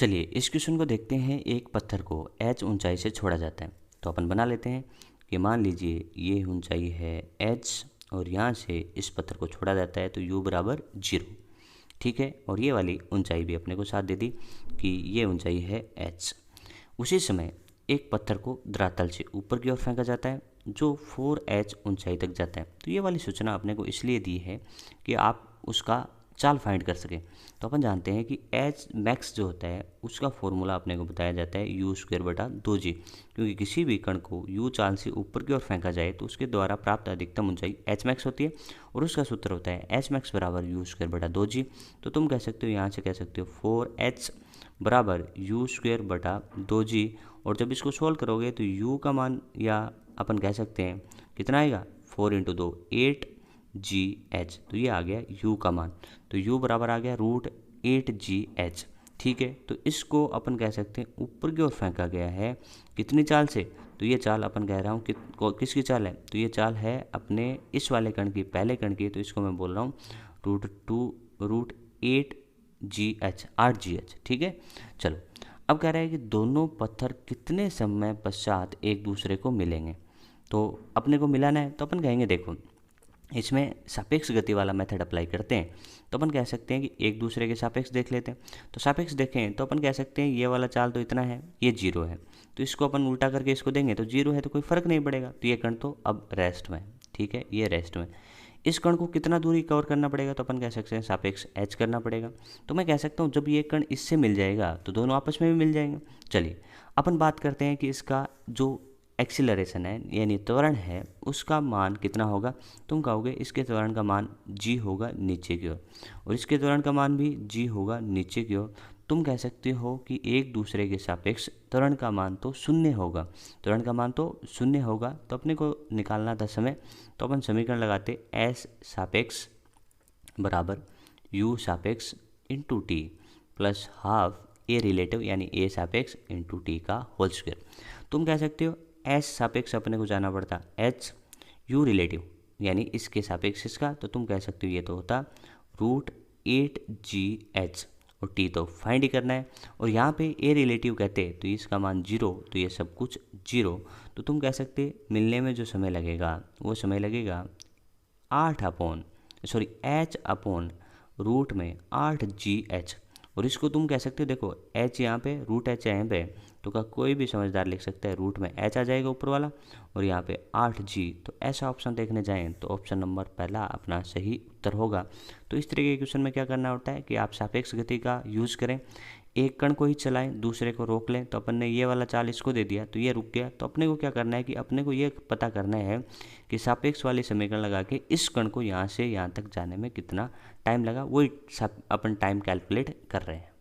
चलिए इस क्वेश्चन को देखते हैं। एक पत्थर को h ऊंचाई से छोड़ा जाता है, तो अपन बना लेते हैं कि मान लीजिए ये ऊंचाई है h और यहाँ से इस पत्थर को छोड़ा जाता है तो u बराबर 0। ठीक है, और ये वाली ऊंचाई भी अपने को साथ दे दी कि ये ऊंचाई है h। उसी समय एक पत्थर को धरातल से ऊपर की ओर फेंका जाता है जो 4h ऊंचाई तक जाता है। तो ये वाली सूचना अपने को इसलिए दी है कि आप उसका चाल फाइंड कर सकें। तो अपन जानते हैं कि एच मैक्स जो होता है उसका फॉर्मूला अपने को बताया जाता है u²/2g, क्योंकि किसी भी कण को u चाल से ऊपर की ओर फेंका जाए तो उसके द्वारा प्राप्त अधिकतम ऊंचाई एच मैक्स होती है और उसका सूत्र होता है एच मैक्स बराबर u²/2g। तो तुम कह सकते हो, यहाँ से कह सकते हो 4h बराबर u²/2g, और जब इसको सोल्व करोगे तो u का मान या अपन कह सकते हैं कितना आएगा 4 × 2 8gh। तो ये आ गया u का मान, तो u बराबर आ गया √8gh। ठीक है, तो इसको अपन कह सकते हैं ऊपर की ओर फेंका गया है कितनी चाल से। तो ये चाल अपन कह रहा हूँ कि किसकी चाल है, तो ये चाल है अपने इस वाले कण की, पहले कण की। तो इसको मैं बोल रहा हूँ √8gh 8gh। ठीक है, चलो अब कह रहा है कि दोनों पत्थर कितने समय पश्चात एक दूसरे को मिलेंगे। तो अपने को मिलाना है तो अपन कहेंगे देखो इसमें सापेक्ष गति वाला मेथड अप्लाई करते हैं। तो अपन कह सकते हैं कि एक दूसरे के सापेक्ष देख लेते हैं। तो सापेक्ष देखें तो अपन कह सकते हैं ये वाला चाल तो इतना है, ये 0 है, तो इसको अपन उल्टा करके इसको देंगे तो 0 है तो कोई फर्क नहीं पड़ेगा। तो ये कण तो अब रेस्ट में, ठीक है, ये रेस्ट में। इस कण को कितना दूरी कवर करना पड़ेगा, तो अपन कह सकते हैं सापेक्ष h करना पड़ेगा। तो मैं कह सकता हूँ जब ये कण इससे मिल जाएगा तो दोनों आपस में भी मिल जाएंगे। चलिए अपन बात करते हैं कि इसका जो एक्सीलरेशन है यानी त्वरण है उसका मान कितना होगा। तुम कहोगे इसके त्वरण का मान g होगा नीचे की ओर और इसके त्वरण का मान भी g होगा नीचे की ओर। तुम कह सकते हो कि एक दूसरे के सापेक्ष त्वरण का मान तो 0 होगा, त्वरण का मान तो 0 होगा। तो अपने को निकालना था समय, तो अपन समीकरण लगाते s सापेक्ष बराबर u सापेक्ष into T plus half a relative यानी a सापेक्ष इंटू टी का होल स्क्वायर। तुम कह सकते हो s सापेक्ष अपने को जाना पड़ता h, u रिलेटिव यानी इसके सापेक्ष इसका, तो तुम कह सकते हो ये तो होता √8gh और t तो फाइंड ही करना है। और यहाँ पे a रिलेटिव कहते तो इसका मान 0, तो ये सब कुछ 0। तो तुम कह सकते मिलने में जो समय लगेगा वो समय लगेगा h/8gh और इसको तुम कह सकते हो देखो h यहाँ पे √h यहाँ पे, तो का कोई भी समझदार लिख सकता है रूट में h आ जाएगा ऊपर वाला और यहाँ पे 8g। तो ऐसा ऑप्शन देखने जाएं तो ऑप्शन नंबर पहला अपना सही उत्तर होगा। तो इस तरीके के क्वेश्चन में क्या करना होता है कि आप सापेक्ष गति का यूज़ करें, एक कण को ही चलाएं दूसरे को रोक लें। तो अपन ने ये वाला चाल इसको दे दिया तो ये रुक गया, तो अपने को क्या करना है कि अपने को ये पता करना है कि सापेक्ष वाली समीकरण लगा के इस कण को यहाँ से यहाँ तक जाने में कितना टाइम लगा, वही अपन टाइम कैलकुलेट कर रहे हैं।